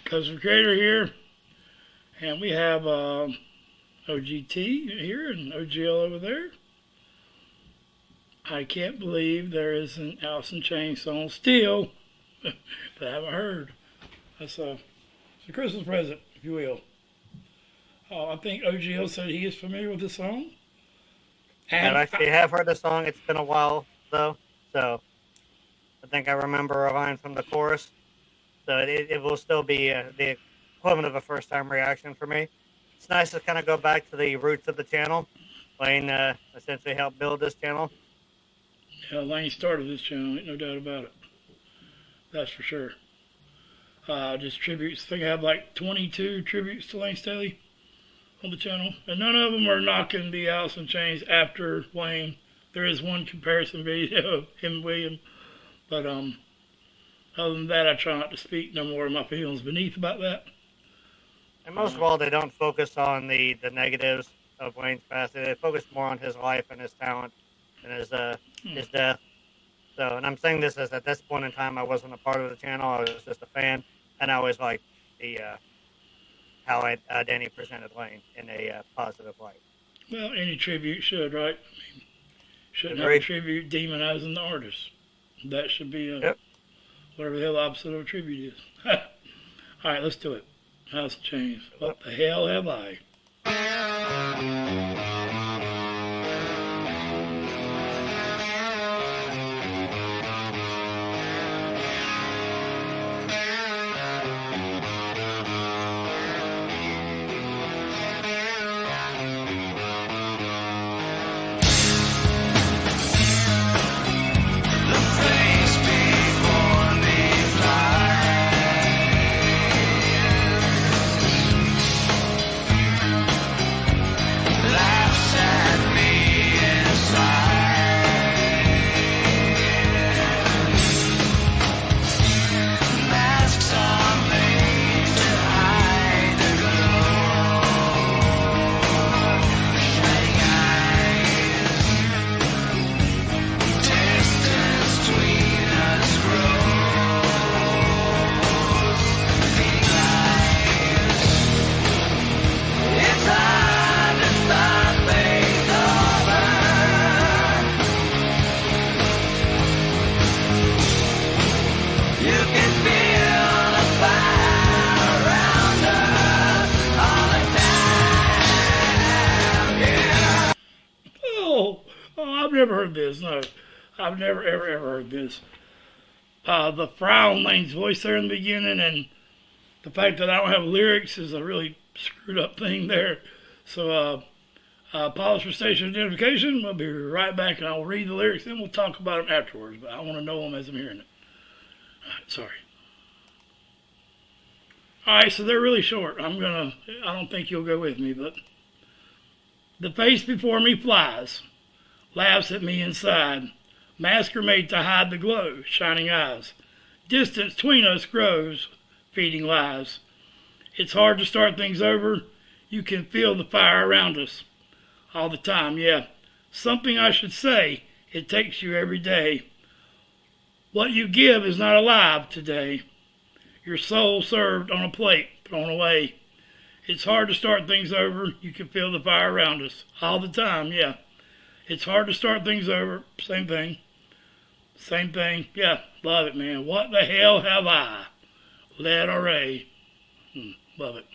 Custom Creator here, and we have OGT here and OGL over there. I can't believe there is an Alice in Chains song still that I haven't heard. That's it's a Christmas present, if you will. I think OGL said he is familiar with the song. And I actually have heard the song. It's been a while, though, so I think I remember a line from the chorus. So it will still be the equivalent of a first-time reaction for me. It's nice to kind of go back to the roots of the channel. Lane essentially helped build this channel. Yeah, Lane started this channel, ain't no doubt about it. That's for sure. Just tributes. I think I have like 22 tributes to Lane Staley on the channel. And none of them are knocking the Alice in Chains after Wayne. There is one comparison video of him and William. But other than that, I try not to speak no more of my feelings beneath about that. And most of all, they don't focus on the negatives of Wayne's past. They focus more on his life and his talent and his death. So, and I'm saying this as at this point in time, I wasn't a part of the channel. I was just a fan, and I always liked the how Danny presented Wayne in a positive light. Well, any tribute should, right? I mean, shouldn't have a tribute demonizing the artist. That should be whatever the hell the opposite of a tribute is. All right, let's do it. House of Chains. What the hell have I? I've never heard this. No, I've never, ever heard this. The frown Lane's voice there in the beginning, and the fact that I don't have lyrics is a really screwed up thing there. So, pause for station identification. We'll be right back, and I'll read the lyrics, then we'll talk about them afterwards. But I want to know them as I'm hearing it. All right, sorry. All right, so they're really short. I don't think you'll go with me, but the face before me flies, laughs at me inside. Mask are made to hide the glow, shining eyes. Distance between us grows, feeding lies. It's hard to start things over. You can feel the fire around us all the time, yeah. Something I should say, it takes you every day. What you give is not alive today. Your soul served on a plate, thrown away. It's hard to start things over. You can feel the fire around us all the time, yeah. It's hard to start things over. Same thing. Same thing. Yeah, love it, man. What the hell have I? Led Ray. Love it.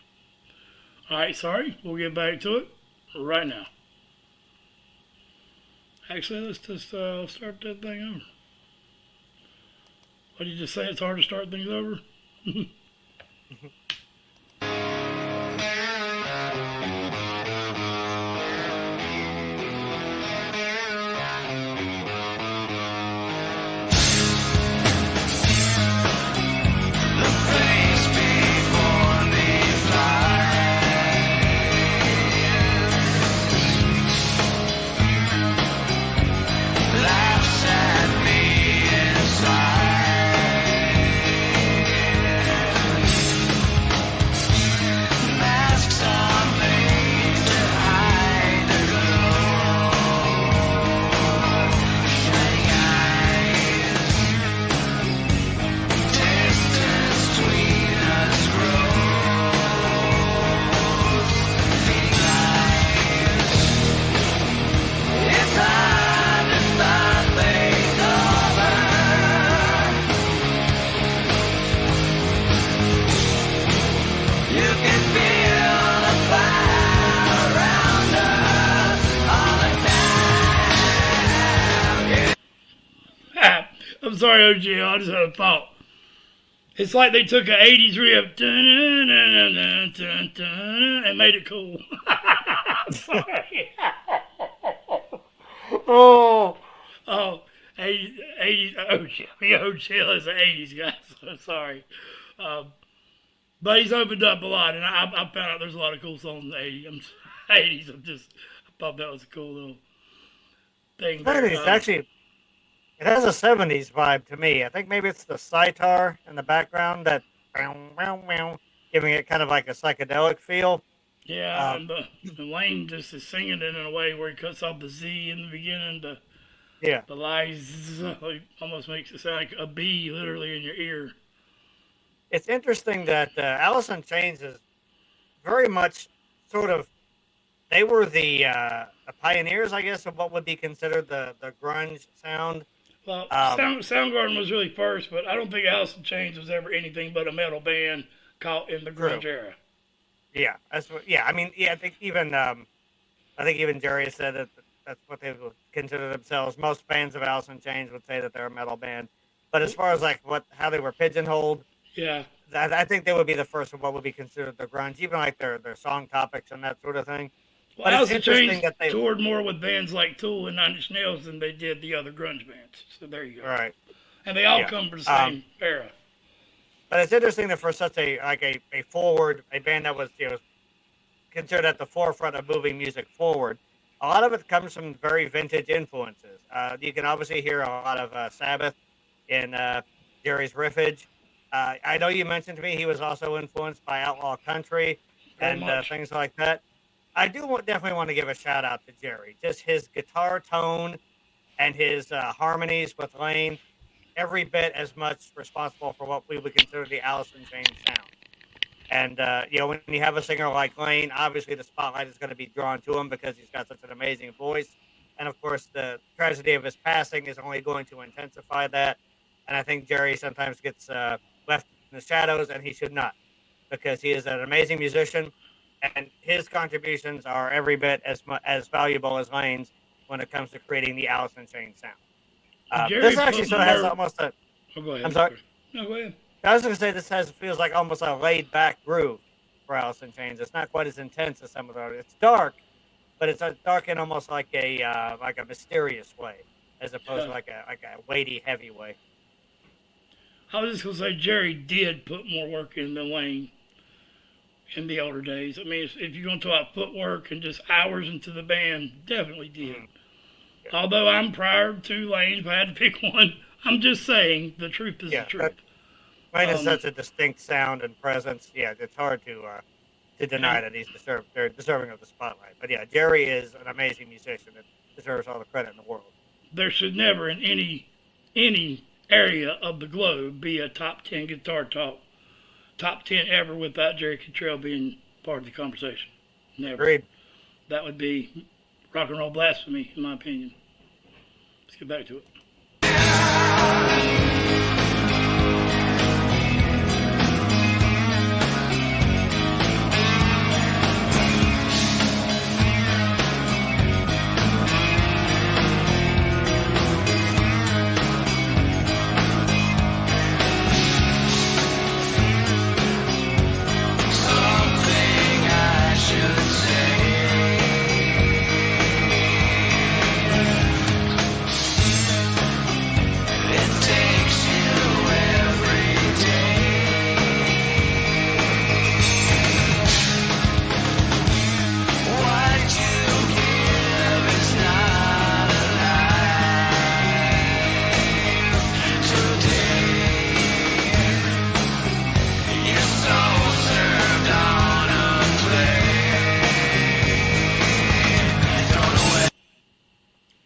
All right, sorry. We'll get back to it right now. Actually, let's just start that thing over. What did you just say? It's hard to start things over? sorry, OG. I just had a thought. It's like they took an 80s riff and made it cool. Sorry. Oh, Oh, 80s. Oh, Chill is an 80s guy. So sorry. But he's opened up a lot, and I found out there's a lot of cool songs in the 80s. I thought that was a cool little thing there. it's actually, it has a 70s vibe to me. I think maybe it's the sitar in the background that, giving it kind of like a psychedelic feel. Yeah, and Lane just is singing it in a way where he cuts off the Z in the beginning. Yeah. The lies almost makes it sound like a bee literally in your ear. It's interesting that Alice in Chains is very much sort of, they were the pioneers, I guess, of what would be considered the grunge sound. Well, Soundgarden was really first, but I don't think Alice in Chains was ever anything but a metal band caught in the grunge era. Yeah, I mean, I think even Jerry said that that's what they would consider themselves. Most fans of Alice in Chains would say that they're a metal band, but as far as like how they were pigeonholed, yeah, I think they would be the first of what would be considered the grunge, even like their song topics and that sort of thing. Well, but Alice in Chains toured more with bands like Tool and Nine Inch Nails than they did the other grunge bands. So there you go. Right. And they all come from the same era. But it's interesting that for such a band that was considered at the forefront of moving music forward, a lot of it comes from very vintage influences. You can obviously hear a lot of Sabbath in Jerry's riffage. I know you mentioned to me he was also influenced by outlaw country and things like that. I do definitely want to give a shout out to Jerry. Just his guitar tone and his harmonies with Lane, every bit as much responsible for what we would consider the Alice in Chains sound. And, when you have a singer like Lane, obviously the spotlight is going to be drawn to him because he's got such an amazing voice. And, of course, the tragedy of his passing is only going to intensify that. And I think Jerry sometimes gets left in the shadows, and he should not, because he is an amazing musician, and his contributions are every bit as valuable as Lane's when it comes to creating the Alice in Chains sound. This actually sort of has almost a... Oh, go ahead. I'm sorry? No, go ahead. I was going to say this feels like almost a laid-back groove for Alice in Chains. It's not quite as intense as some of the others. It's dark, but it's dark in almost like a mysterious way, as opposed to like a weighty, heavy way. I was just going to say Jerry did put more work in than Lane in the older days. I mean, if you're going to talk footwork and just hours into the band, definitely did. Yeah. Although I'm prior to Lane, if I had to pick one, I'm just saying the truth is the truth. Lane has such a distinct sound and presence. Yeah, it's hard to deny that he's deserving of the spotlight. But yeah, Jerry is an amazing musician that deserves all the credit in the world. There should never in any area of the globe be a top 10 guitar top 10 ever without Jerry Cantrell being part of the conversation. Never. Agreed. That would be rock and roll blasphemy, in my opinion. Let's get back to it.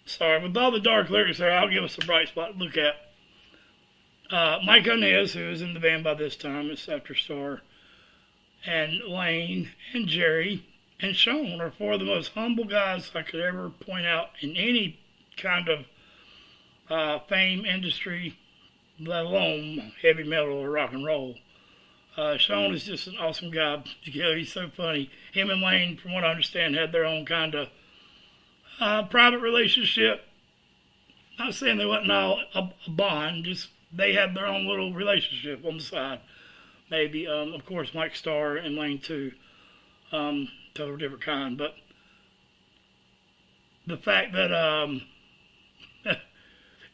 Sorry, with all the dark lyrics there, I'll give us a bright spot to look at. Mike Onez, who is in the band by this time, it's After Star, and Lane, and Jerry, and Sean are four of the most humble guys I could ever point out in any kind of fame industry, let alone heavy metal or rock and roll. Sean is just an awesome guy. He's so funny. Him and Lane, from what I understand, had their own kind of private relationship Not saying they wasn't all a bond, just they had their own little relationship on the side. Maybe, of course, Mike Starr and Lane too, total different kind. But the fact that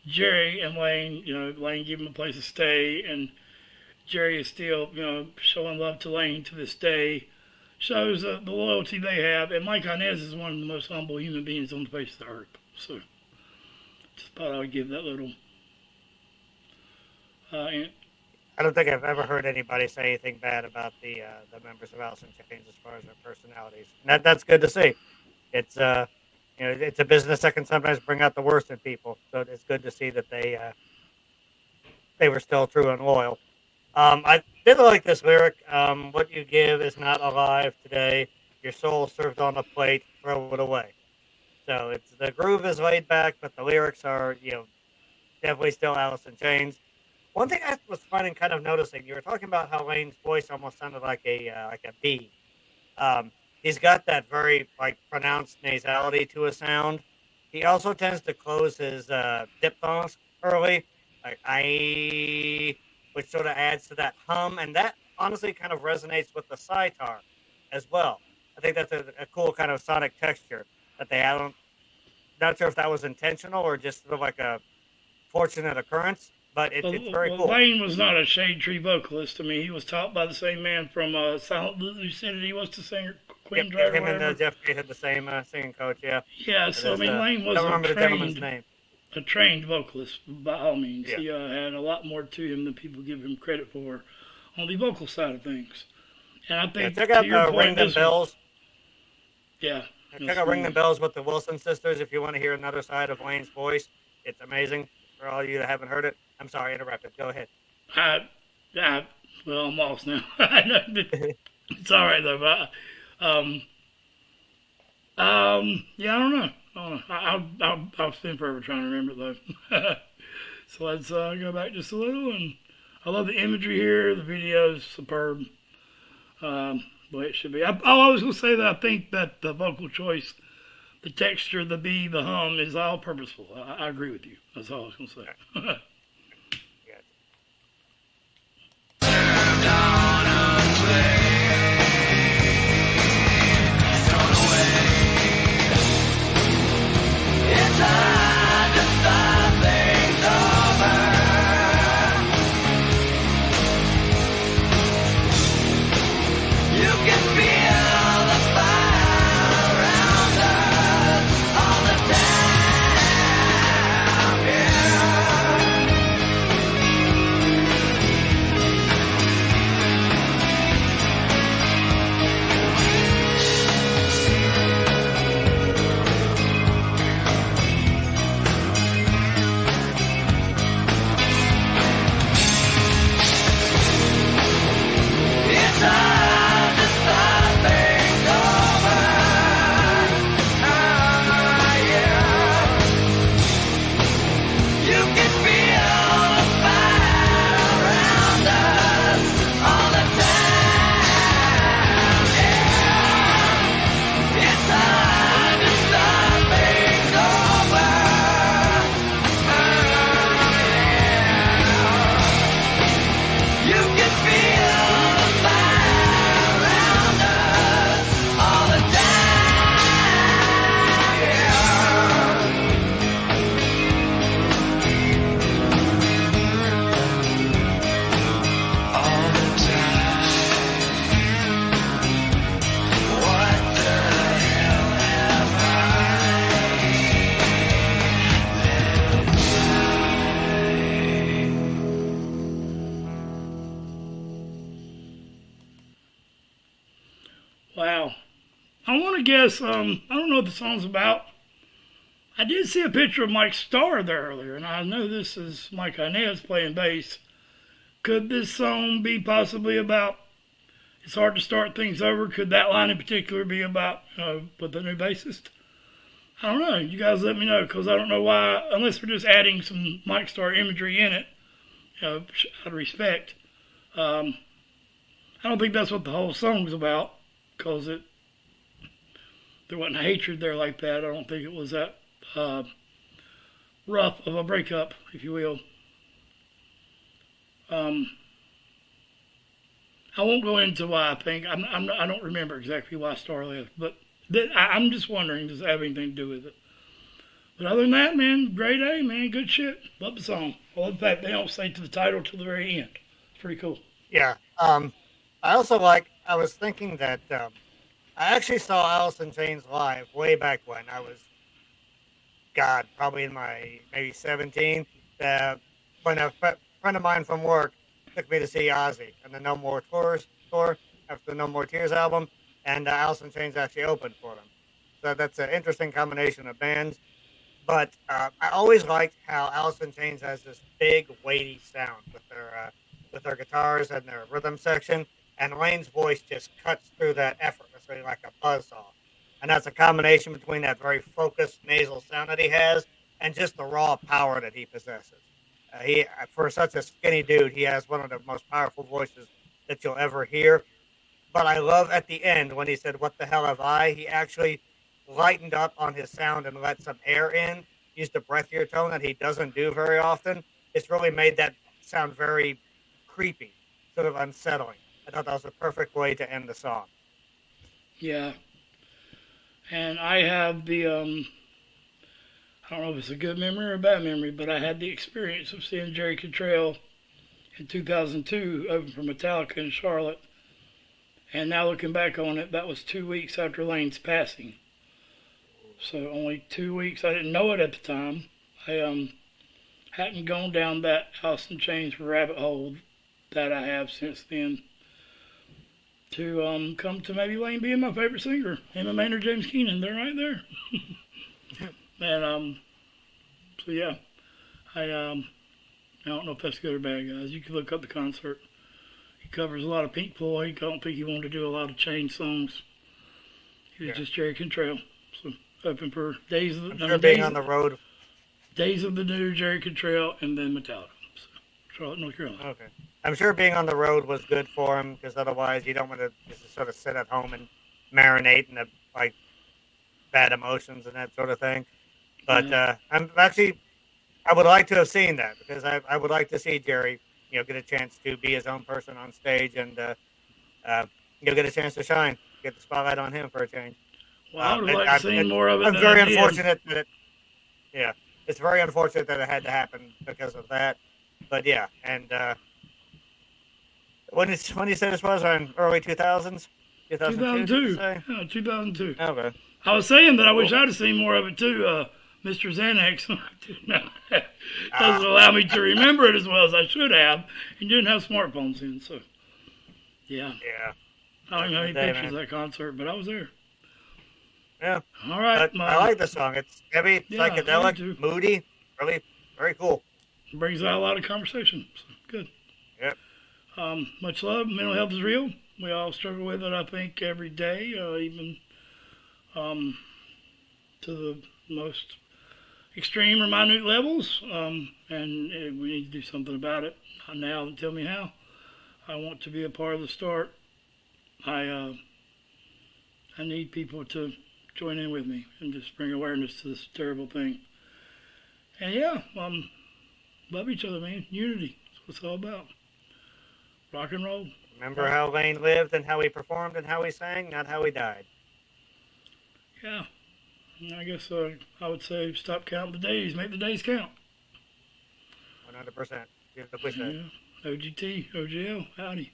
Jerry and Lane, Lane gave him a place to stay, and Jerry is still, showing love to Lane to this day, shows the loyalty they have. And Mike Inez is one of the most humble human beings on the face of the earth. So, just thought I would give that little. I don't think I've ever heard anybody say anything bad about the members of Alice in Chains as far as their personalities. And that's good to see. It's it's a business that can sometimes bring out the worst in people. So it's good to see that they were still true and loyal. I did like this lyric. What you give is not alive today. Your soul served on a plate. Throw it away. So it's the groove is laid back, but the lyrics are definitely still Alice in Chains. One thing I was finding kind of noticing, you were talking about how Lane's voice almost sounded like a bee. He's got that very pronounced nasality to his sound. He also tends to close his diphthongs early, which sort of adds to that hum, and that honestly kind of resonates with the sitar as well. I think that's a cool kind of sonic texture that they have. Not sure if that was intentional or just sort of like a fortunate occurrence. But it's very cool. Lane was not a Shade Tree vocalist. I mean, he was taught by the same man from Silent Lucidity. What's the singer? Queen Driver. Him and Jeff Gate had the same singing coach. Yeah. Yeah. So Lane was a trained vocalist by all means. Yeah. He had a lot more to him than people give him credit for on the vocal side of things. And I think check out Ring Them Bells. Yeah. Check out Ring Them Bells with the Wilson sisters if you want to hear another side of Lane's voice. It's amazing. For all you that haven't heard it, I'm sorry, I interrupted. Go ahead. Well, I'm lost now. It's all right though. But, yeah, I don't know. I'll spend forever trying to remember it though. So let's go back just a little, and I love the imagery here. The video is superb. The way it should be. I was gonna say that I think that the vocal choice, the texture, the beat, the hum is all purposeful. I agree with you. That's all I was going to say. Wow. I want to guess, I don't know what the song's about. I did see a picture of Mike Starr there earlier, and I know this is Mike Inez playing bass. Could this song be possibly about It's Hard to Start Things Over? Could that line in particular be about, with the new bassist? I don't know. You guys let me know, because I don't know why, unless we're just adding some Mike Starr imagery in it, out of respect. I don't think that's what the whole song's about, because there wasn't hatred there like that. I don't think it was that rough of a breakup, if you will. Um, I won't go into why I think. I don't remember exactly why Star left, but I'm just wondering, does it have anything to do with it? But other than that, man, great A, man, good shit. Love the song. I love the fact they don't say to the title till the very end. It's pretty cool. Yeah. I also I was thinking that I actually saw Alice in Chains live way back when I was, God, probably in my maybe 17. When a friend of mine from work took me to see Ozzy and the No More tour after the No More Tears album, and Alice in Chains actually opened for them. So that's an interesting combination of bands. But I always liked how Alice in Chains has this big, weighty sound with their guitars and their rhythm section, and Lane's voice just cuts through that effortlessly like a buzzsaw. And that's a combination between that very focused nasal sound that he has and just the raw power that he possesses. He, for such a skinny dude, he has one of the most powerful voices that you'll ever hear. But I love at the end when he said, "What the hell have I?" He actually lightened up on his sound and let some air in, used a breathier tone that he doesn't do very often. It's really made that sound very creepy, sort of unsettling. I thought that was a perfect way to end the song. Yeah. And I have I don't know if it's a good memory or a bad memory, but I had the experience of seeing Jerry Cantrell in 2002 open for Metallica in Charlotte. And now looking back on it, that was 2 weeks after Lane's passing. So only 2 weeks. I didn't know it at the time. I hadn't gone down that Alice in Chains rabbit hole that I have since then to come to maybe Lane being my favorite singer. Him and Maynard James Keenan, they're right there. And so yeah, I don't know if that's good or bad, guys. You can look up the concert. He covers a lot of Pink Floyd. I don't think he wanted to do a lot of Chain songs. He was just Jerry Cantrell. So open for Days of the I'm sure being on the road. Days of the New, Jerry Cantrell, and then Metallica. So, Charlotte, North Carolina. Okay. I'm sure being on the road was good for him because otherwise you don't want to just sort of sit at home and marinate in the bad emotions and that sort of thing. But I would like to have seen that because I would like to see Jerry, get a chance to be his own person on stage and get a chance to shine, get the spotlight on him for a change. Well, I would like to see more of it. I'm very unfortunate that it's very unfortunate that it had to happen because of that. But yeah, and when you said this was in early 2000s, 2002. Yeah, 2002. Okay. I was saying that I wish I'd have seen more of it too, Mr. Xanax. Doesn't allow me to remember it as well as I should have, and didn't have smartphones then, so yeah. Yeah. I don't have any pictures of that concert, but I was there. Yeah. All right. I like the song. It's heavy, psychedelic, moody, really very cool. Brings out a lot of conversation. So good. Yep. Much love. Mental health is real. We all struggle with it, I think, every day, even to the most extreme or minute levels. And we need to do something about it. Now, tell me how. I want to be a part of the start. I need people to join in with me and just bring awareness to this terrible thing. And yeah, love each other, man. Unity. That's what it's all about. Rock and roll. Remember how Lane lived and how he performed and how he sang, not how he died. Yeah. I guess I would say stop counting the days. Make the days count. 100%. Give the push. Yeah. OGT, OGL, howdy.